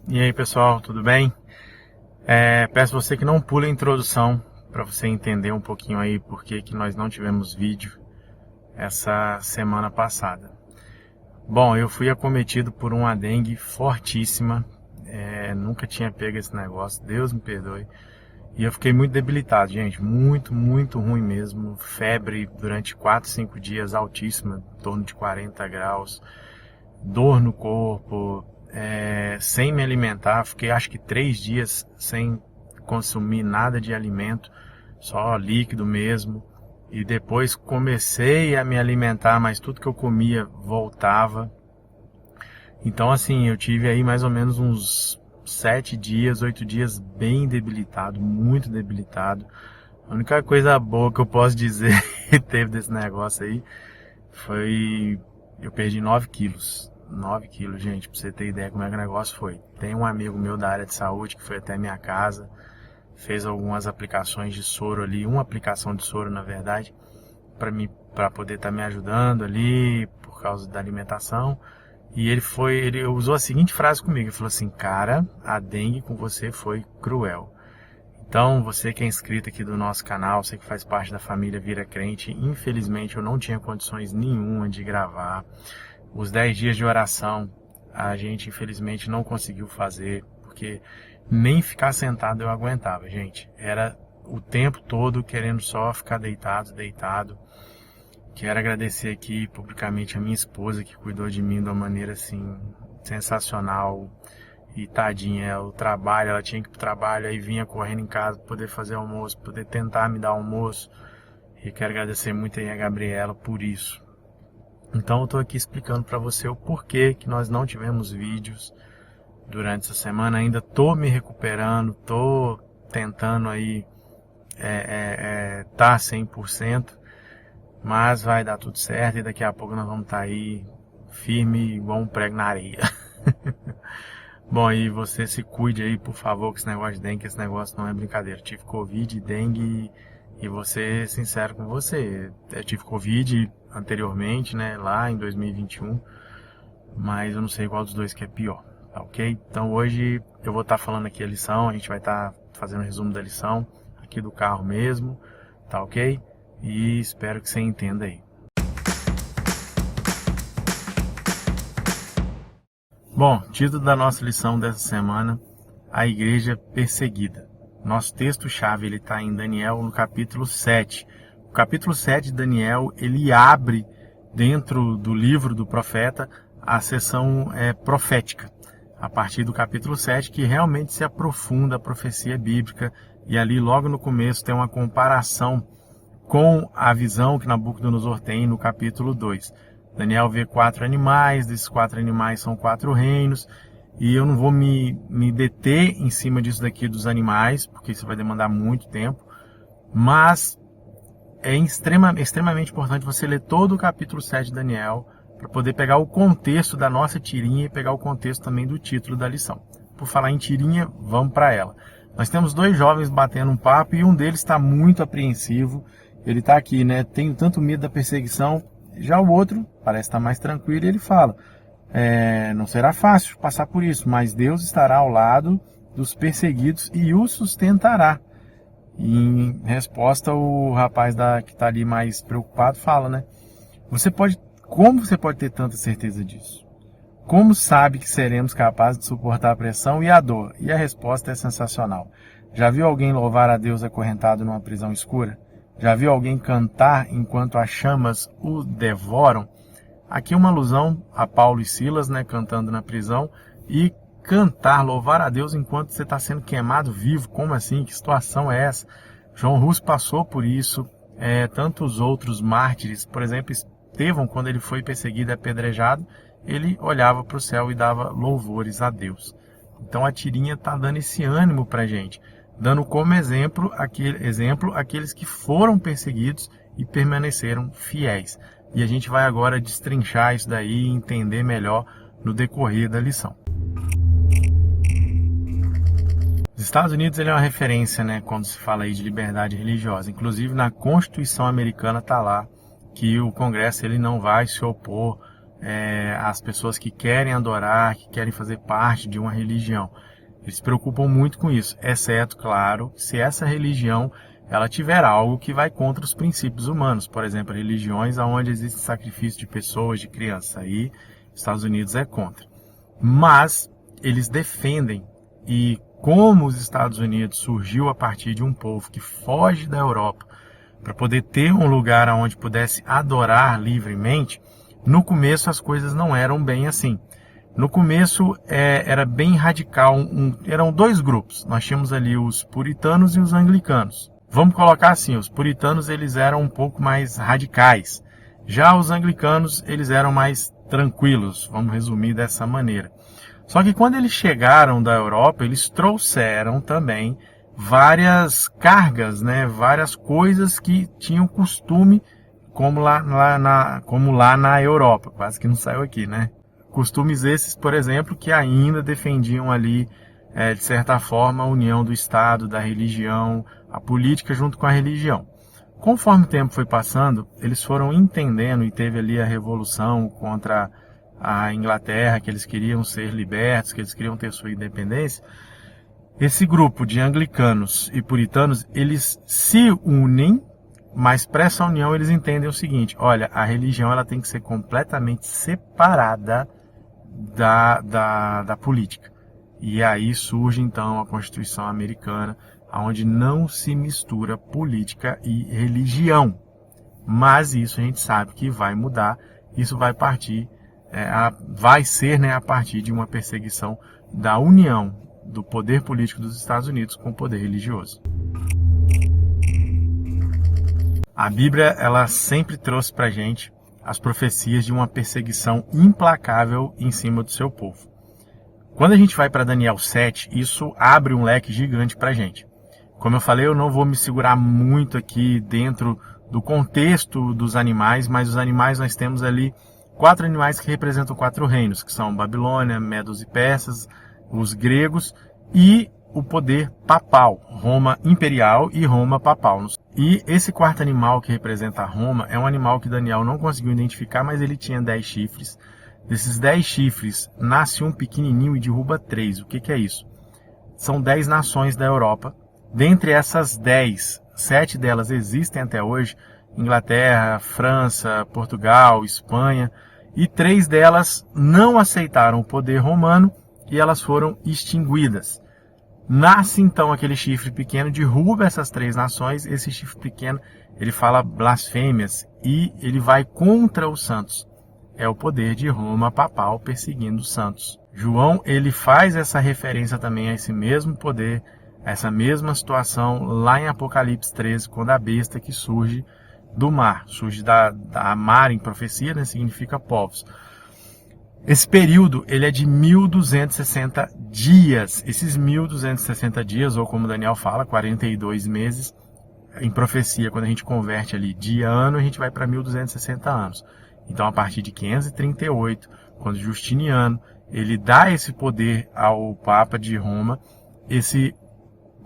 E aí pessoal, tudo bem? Peço você que não pule a introdução para você entender um pouquinho aí por que nós não tivemos vídeo essa semana passada. Bom, eu fui acometido por uma dengue fortíssima, nunca tinha pego esse negócio, Deus me perdoe. E eu fiquei muito debilitado, gente, muito ruim mesmo. Febre durante 4, 5 dias altíssima, em torno de 40 graus, dor no corpo, sem me alimentar. Fiquei acho que 3 dias sem consumir nada de alimento, só líquido mesmo. E depois comecei a me alimentar, mas tudo que eu comia voltava. Então assim, eu tive aí mais ou menos uns 7 dias, 8 dias bem debilitado, muito debilitado. A única coisa boa que eu posso dizer que teve desse negócio aí foi eu perdi 9 quilos. 9 quilos, gente, pra você ter ideia como é que o negócio foi. Tem um amigo meu da área de saúde que foi até minha casa, fez algumas aplicações de soro ali, uma aplicação de soro na verdade, para poder estar me ajudando ali por causa da alimentação. E ele usou a seguinte frase comigo, ele falou assim: cara, a dengue com você foi cruel. Então, você que é inscrito aqui do nosso canal, você que faz parte da família Vira Crente, infelizmente eu não tinha condições nenhuma de gravar. Os 10 dias de oração a gente infelizmente não conseguiu fazer, porque nem ficar sentado eu aguentava, gente. Era o tempo todo querendo só ficar deitado. Quero agradecer aqui publicamente a minha esposa que cuidou de mim de uma maneira assim sensacional. E tadinha, o trabalho, ela tinha que ir pro trabalho, aí vinha correndo em casa para poder fazer almoço, poder tentar me dar almoço. E quero agradecer muito aí a Gabriela por isso. Então eu tô aqui explicando para você o porquê que nós não tivemos vídeos durante essa semana. Ainda tô me recuperando, tô tentando aí tá 100%, mas vai dar tudo certo e daqui a pouco nós vamos estar aí firme igual um prego na areia. Bom, e você se cuide aí, por favor, com esse negócio de dengue, esse negócio não é brincadeira. Eu tive Covid, dengue, e vou ser sincero com você. Eu tive Covid anteriormente, né, lá em 2021, mas eu não sei qual dos dois que é pior, tá ok? Então hoje eu vou estar falando aqui a lição, a gente vai estar fazendo um resumo da lição aqui do carro mesmo, tá ok? E espero que você entenda aí. Bom, título da nossa lição dessa semana: a igreja perseguida. Nosso texto-chave ele está em Daniel no capítulo 7. O capítulo 7 de Daniel ele abre dentro do livro do profeta a seção profética. A partir do capítulo 7 que realmente se aprofunda a profecia bíblica e ali logo no começo tem uma comparação com a visão que Nabucodonosor tem no capítulo 2. Daniel vê 4 animais, desses 4 animais são 4 reinos, e eu não vou me deter em cima disso daqui dos animais, porque isso vai demandar muito tempo, mas é extremamente importante você ler todo o capítulo 7 de Daniel, para poder pegar o contexto da nossa tirinha e pegar o contexto também do título da lição. Por falar em tirinha, vamos para ela. Nós temos 2 jovens batendo um papo, e um deles está muito apreensivo. Ele está aqui, né? Tenho tanto medo da perseguição. Já o outro parece estar mais tranquilo e ele fala: não será fácil passar por isso, mas Deus estará ao lado dos perseguidos e os sustentará. E em resposta, o rapaz que está ali mais preocupado fala, né? Como você pode ter tanta certeza disso? Como sabe que seremos capazes de suportar a pressão e a dor? E a resposta é sensacional. Já viu alguém louvar a Deus acorrentado numa prisão escura? Já viu alguém cantar enquanto as chamas o devoram? Aqui uma alusão a Paulo e Silas, né, cantando na prisão. E cantar, louvar a Deus enquanto você está sendo queimado vivo. Como assim? Que situação é essa? João Russo passou por isso. Tantos outros mártires, por exemplo, Estevão, quando ele foi perseguido e apedrejado, ele olhava para o céu e dava louvores a Deus. Então a tirinha está dando esse ânimo para a gente, dando como exemplo aqueles que foram perseguidos e permaneceram fiéis. E a gente vai agora destrinchar isso daí e entender melhor no decorrer da lição. Os Estados Unidos ele é uma referência, né, quando se fala aí de liberdade religiosa. Inclusive na Constituição americana está lá que o Congresso ele não vai se opor as pessoas que querem adorar, que querem fazer parte de uma religião. Eles se preocupam muito com isso, exceto, claro, se essa religião ela tiver algo que vai contra os princípios humanos. Por exemplo, religiões onde existe sacrifício de pessoas, de crianças. Aí, Estados Unidos é contra. Mas eles defendem, e como os Estados Unidos surgiu a partir de um povo que foge da Europa para poder ter um lugar onde pudesse adorar livremente, no começo as coisas não eram bem assim. No começo era bem radical, eram dois grupos. Nós tínhamos ali os puritanos e os anglicanos. Vamos colocar assim, os puritanos eles eram um pouco mais radicais. Já os anglicanos eles eram mais tranquilos, vamos resumir dessa maneira. Só que quando eles chegaram da Europa, eles trouxeram também várias cargas, né? Várias coisas que tinham costume, como lá na Europa. Quase que não saiu aqui, né? Costumes esses, por exemplo, que ainda defendiam ali, de certa forma, a união do Estado, da religião, a política junto com a religião. Conforme o tempo foi passando, eles foram entendendo, e teve ali a revolução contra a Inglaterra, que eles queriam ser libertos, que eles queriam ter sua independência. Esse grupo de anglicanos e puritanos, eles se unem, mas para essa união eles entendem o seguinte: olha, a religião ela tem que ser completamente separada da política. E aí surge então a Constituição Americana, onde não se mistura política e religião. Mas isso a gente sabe que vai mudar, isso vai partir, vai ser, né, a partir de uma perseguição da união do poder político dos Estados Unidos com o poder religioso. A Bíblia ela sempre trouxe para a gente as profecias de uma perseguição implacável em cima do seu povo. Quando a gente vai para Daniel 7, isso abre um leque gigante para a gente. Como eu falei, eu não vou me segurar muito aqui dentro do contexto dos animais, mas os animais nós temos ali 4 animais que representam 4 reinos, que são Babilônia, Medos e Persas, os gregos e o poder papal, Roma imperial e Roma papal. E esse quarto animal que representa Roma é um animal que Daniel não conseguiu identificar, mas ele tinha 10 chifres. Desses 10 chifres, nasce um pequenininho e derruba 3. O que é isso? São 10 nações da Europa. Dentre essas 10, 7 delas existem até hoje: Inglaterra, França, Portugal, Espanha. E 3 delas não aceitaram o poder romano e elas foram extinguidas. Nasce então aquele chifre pequeno, derruba essas 3 nações. Esse chifre pequeno, ele fala blasfêmias e ele vai contra os santos. É o poder de Roma papal perseguindo os santos. João, ele faz essa referência também a esse mesmo poder, a essa mesma situação lá em Apocalipse 13, quando a besta que surge do mar, surge da mar em profecia, né, significa povos. Esse período ele é de 1260 dias. Esses 1260 dias, ou como Daniel fala, 42 meses, em profecia, quando a gente converte ali dia ano, a gente vai para 1260 anos. Então, a partir de 538, quando Justiniano ele dá esse poder ao Papa de Roma, esse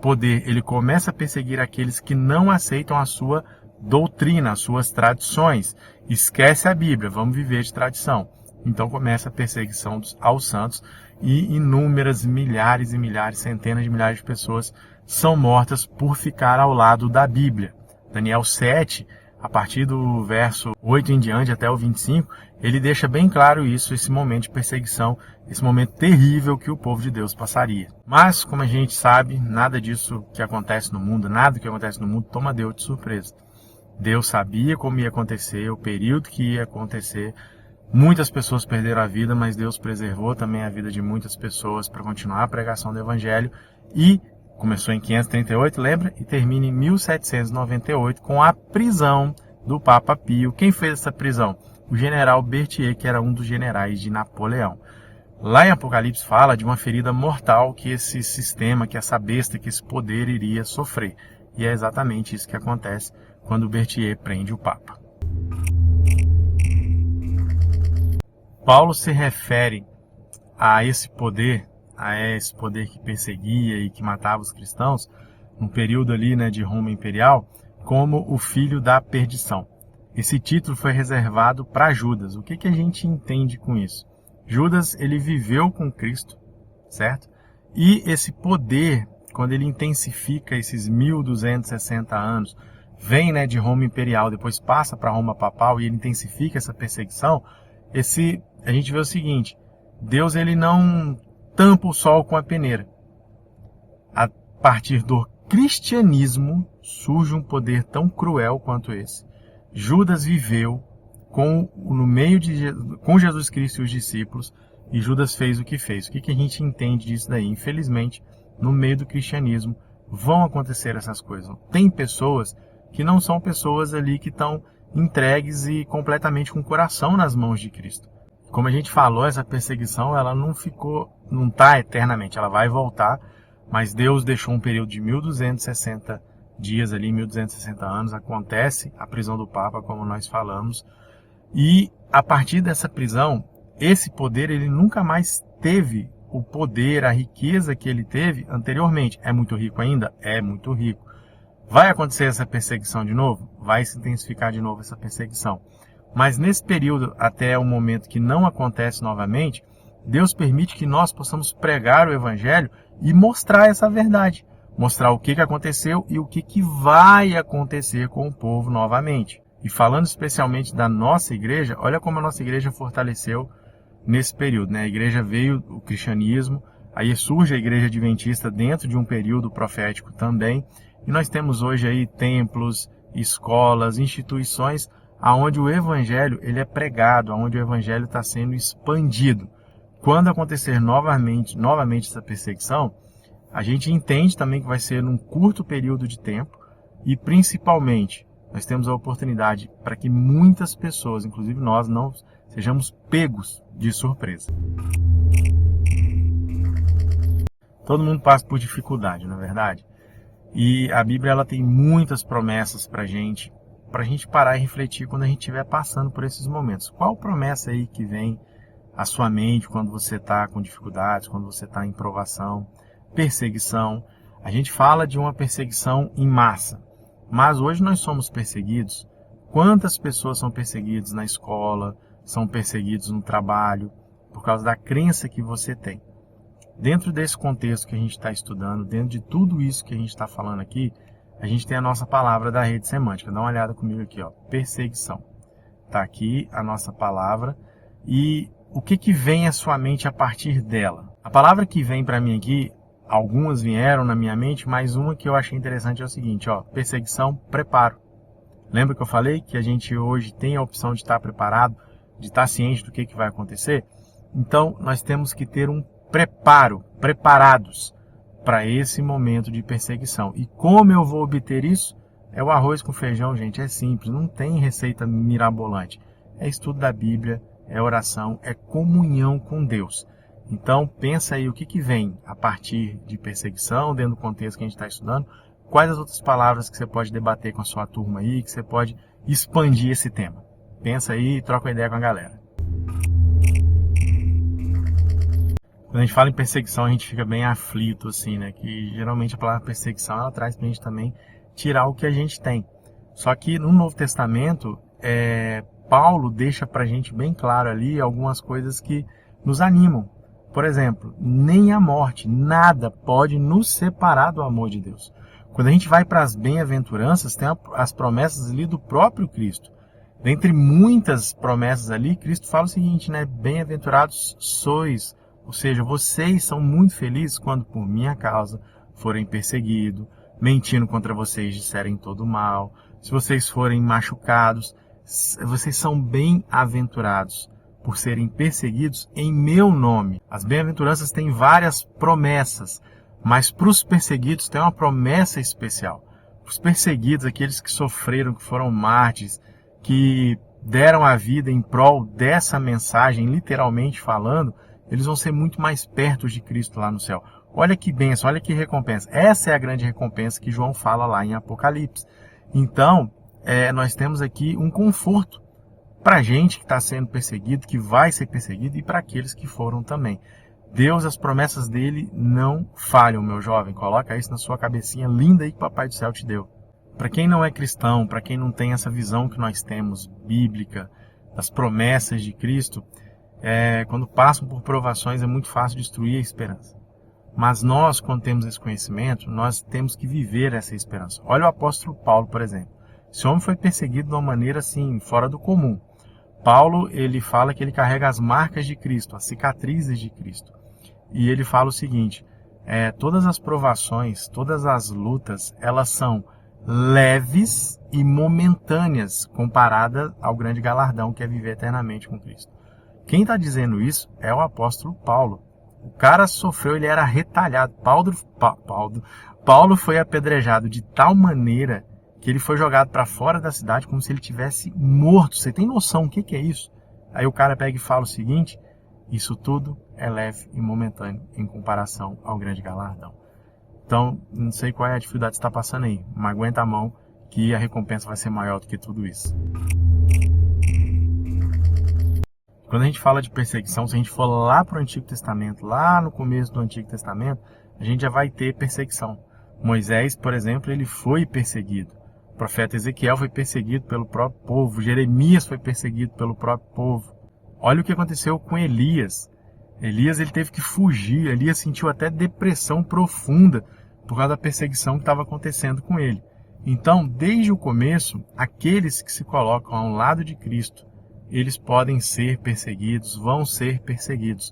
poder ele começa a perseguir aqueles que não aceitam a sua doutrina, as suas tradições. Esquece a Bíblia, vamos viver de tradição. Então começa a perseguição aos santos e inúmeras milhares e milhares, centenas de milhares de pessoas são mortas por ficar ao lado da Bíblia. Daniel 7, a partir do verso 8 em diante até o 25, ele deixa bem claro isso, esse momento de perseguição, esse momento terrível que o povo de Deus passaria. Mas, como a gente sabe, nada disso que acontece no mundo, nada que acontece no mundo toma Deus de surpresa. Deus sabia como ia acontecer, o período que ia acontecer. Muitas pessoas perderam a vida, mas Deus preservou também a vida de muitas pessoas para continuar a pregação do Evangelho. E começou em 538, lembra? E termina em 1798 com a prisão do Papa Pio. Quem fez essa prisão? O general Berthier, que era um dos generais de Napoleão. Lá em Apocalipse fala de uma ferida mortal que esse sistema, que essa besta, que esse poder iria sofrer. E é exatamente isso que acontece quando Berthier prende o Papa. Paulo se refere a esse poder que perseguia e que matava os cristãos, no período ali, né, de Roma Imperial, como o filho da perdição. esse título foi reservado para Judas. O que a gente entende com isso? Judas, ele viveu com Cristo, certo? E esse poder, quando ele intensifica esses 1260 anos, vem, né, de Roma Imperial, depois passa para Roma Papal e ele intensifica essa perseguição, a gente vê o seguinte: Deus, ele não tampa o sol com a peneira. A partir do cristianismo surge um poder tão cruel quanto esse. Judas viveu com Jesus Cristo e os discípulos, e Judas fez o que fez. O que a gente entende disso daí? Infelizmente, no meio do cristianismo vão acontecer essas coisas. Tem pessoas que não são pessoas ali que estão entregues e completamente com o coração nas mãos de Cristo. Como a gente falou, essa perseguição ela não está eternamente, ela vai voltar, mas Deus deixou um período de 1260 dias ali, 1260 anos, acontece a prisão do Papa, como nós falamos, e a partir dessa prisão, esse poder ele nunca mais teve o poder, a riqueza que ele teve anteriormente. É muito rico ainda? É muito rico. Vai acontecer essa perseguição de novo? Vai se intensificar de novo essa perseguição. Mas nesse período, até o momento que não acontece novamente, Deus permite que nós possamos pregar o Evangelho e mostrar essa verdade. Mostrar o que aconteceu e o que vai acontecer com o povo novamente. E falando especialmente da nossa igreja, olha como a nossa igreja fortaleceu nesse período, né? A igreja veio, o cristianismo, aí surge a igreja adventista dentro de um período profético também. E nós temos hoje aí templos, escolas, instituições onde o evangelho ele é pregado, onde o evangelho está sendo expandido. Quando acontecer novamente essa perseguição, a gente entende também que vai ser num curto período de tempo e principalmente nós temos a oportunidade para que muitas pessoas, inclusive nós, não sejamos pegos de surpresa. Todo mundo passa por dificuldade, não é verdade? E a Bíblia ela tem muitas promessas para a gente parar e refletir quando a gente estiver passando por esses momentos. Qual promessa aí que vem à sua mente quando você está com dificuldades, quando você está em provação, perseguição? A gente fala de uma perseguição em massa, mas hoje nós somos perseguidos. Quantas pessoas são perseguidas na escola, são perseguidos no trabalho, por causa da crença que você tem? Dentro desse contexto que a gente está estudando, dentro de tudo isso que a gente está falando aqui, a gente tem a nossa palavra da rede semântica. Dá uma olhada comigo aqui, ó, perseguição. Está aqui a nossa palavra. E o que vem à sua mente a partir dela? A palavra que vem para mim aqui, algumas vieram na minha mente, mas uma que eu achei interessante é o seguinte, ó, perseguição, preparo. Lembra que eu falei que a gente hoje tem a opção de estar preparado, de estar ciente do que vai acontecer? Então, nós temos que ter um preparados para esse momento de perseguição. E como eu vou obter isso? É o arroz com feijão, gente, é simples, não tem receita mirabolante. É estudo da Bíblia, é oração, é comunhão com Deus. Então, pensa aí o que vem a partir de perseguição, dentro do contexto que a gente está estudando, quais as outras palavras que você pode debater com a sua turma aí, que você pode expandir esse tema. Pensa aí e troca uma ideia com a galera. Quando a gente fala em perseguição, a gente fica bem aflito, assim, né? Que geralmente a palavra perseguição, ela traz pra gente também tirar o que a gente tem. Só que no Novo Testamento, Paulo deixa pra gente bem claro ali algumas coisas que nos animam. Por exemplo, nem a morte, nada pode nos separar do amor de Deus. Quando a gente vai para as bem-aventuranças, tem as promessas ali do próprio Cristo. Dentre muitas promessas ali, Cristo fala o seguinte, né? Bem-aventurados sois. Ou seja, vocês são muito felizes quando por minha causa forem perseguidos, mentindo contra vocês, disserem todo mal. Se vocês forem machucados, vocês são bem-aventurados por serem perseguidos em meu nome. As bem-aventuranças têm várias promessas, mas para os perseguidos tem uma promessa especial. Para os perseguidos, aqueles que sofreram, que foram mártires, que deram a vida em prol dessa mensagem, literalmente falando, eles vão ser muito mais perto de Cristo lá no céu. Olha que bênção, olha que recompensa. Essa é a grande recompensa que João fala lá em Apocalipse. Então, nós temos aqui um conforto para a gente que está sendo perseguido, que vai ser perseguido, e para aqueles que foram também. Deus, as promessas dele não falham, meu jovem. Coloca isso na sua cabecinha linda aí que o Papai do Céu te deu. Para quem não é cristão, para quem não tem essa visão que nós temos, bíblica, das promessas de Cristo, quando passam por provações é muito fácil destruir a esperança. Mas nós, quando temos esse conhecimento, nós temos que viver essa esperança. Olha o apóstolo Paulo, por exemplo. Esse homem foi perseguido de uma maneira assim, fora do comum. Paulo, ele fala que ele carrega as marcas de Cristo, as cicatrizes de Cristo. E ele fala o seguinte, todas as provações, todas as lutas, elas são leves e momentâneas comparadas ao grande galardão que é viver eternamente com Cristo. Quem está dizendo isso é o apóstolo Paulo. O cara sofreu, ele era retalhado. Paulo foi apedrejado de tal maneira que ele foi jogado para fora da cidade como se ele tivesse morto. Você tem noção do que é isso? Aí o cara pega e fala o seguinte, isso tudo é leve e momentâneo em comparação ao grande galardão. Então, não sei qual é a dificuldade que você está passando aí, mas aguenta a mão que a recompensa vai ser maior do que tudo isso. Quando a gente fala de perseguição, se a gente for lá para o Antigo Testamento, lá no começo do Antigo Testamento, a gente já vai ter perseguição. Moisés, por exemplo, ele foi perseguido. O profeta Ezequiel foi perseguido pelo próprio povo. Jeremias foi perseguido pelo próprio povo. Olha o que aconteceu com Elias. Elias ele teve que fugir. Elias sentiu até depressão profunda por causa da perseguição que estava acontecendo com ele. Então, desde o começo, aqueles que se colocam ao lado de Cristo, eles podem ser perseguidos, vão ser perseguidos.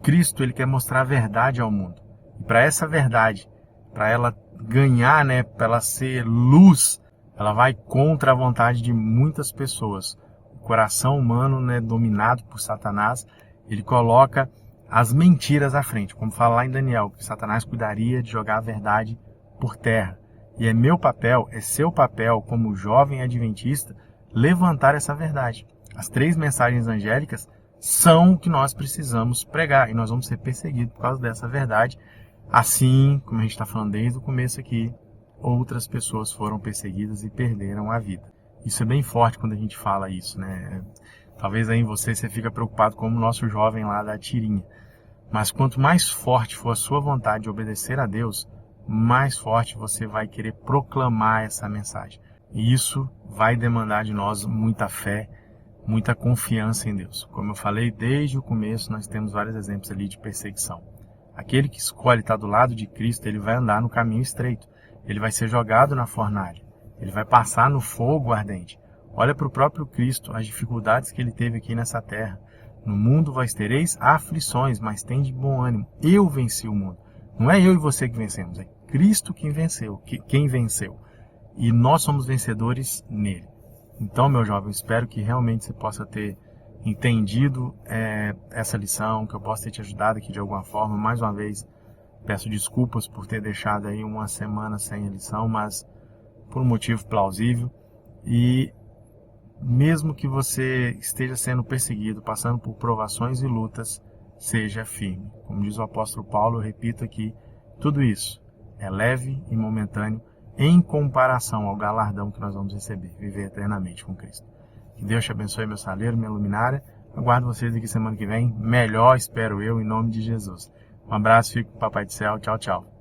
Cristo, ele quer mostrar a verdade ao mundo. E para essa verdade, para ela ganhar, para ela ser luz, ela vai contra a vontade de muitas pessoas. O coração humano, dominado por Satanás, ele coloca as mentiras à frente. Como fala lá em Daniel, que Satanás cuidaria de jogar a verdade por terra. E é meu papel, é seu papel, como jovem adventista, levantar essa verdade. As 3 mensagens angélicas são o que nós precisamos pregar. E nós vamos ser perseguidos por causa dessa verdade. Assim, como a gente está falando desde o começo aqui, outras pessoas foram perseguidas e perderam a vida. Isso é bem forte quando a gente fala isso, Talvez aí em você fica preocupado como o nosso jovem lá da tirinha. Mas quanto mais forte for a sua vontade de obedecer a Deus, mais forte você vai querer proclamar essa mensagem. E isso vai demandar de nós muita fé, muita confiança em Deus. Como eu falei, desde o começo nós temos vários exemplos ali de perseguição. Aquele que escolhe estar do lado de Cristo, ele vai andar no caminho estreito. Ele vai ser jogado na fornalha. Ele vai passar no fogo ardente. Olha para o próprio Cristo, as dificuldades que ele teve aqui nessa terra. No mundo vós tereis aflições, mas tende bom ânimo. Eu venci o mundo. Não é eu e você que vencemos, é Cristo quem venceu. E nós somos vencedores nele. Então, meu jovem, espero que realmente você possa ter entendido essa lição, que eu possa ter te ajudado aqui de alguma forma. Mais uma vez, peço desculpas por ter deixado aí uma semana sem a lição, mas por um motivo plausível. E mesmo que você esteja sendo perseguido, passando por provações e lutas, seja firme. Como diz o apóstolo Paulo, eu repito aqui, tudo isso é leve e momentâneo em comparação ao galardão que nós vamos receber, viver eternamente com Cristo. Que Deus te abençoe, meu saleiro, minha luminária. Aguardo vocês aqui semana que vem. Melhor, espero eu, em nome de Jesus. Um abraço, fico com o Papai do Céu. Tchau, tchau.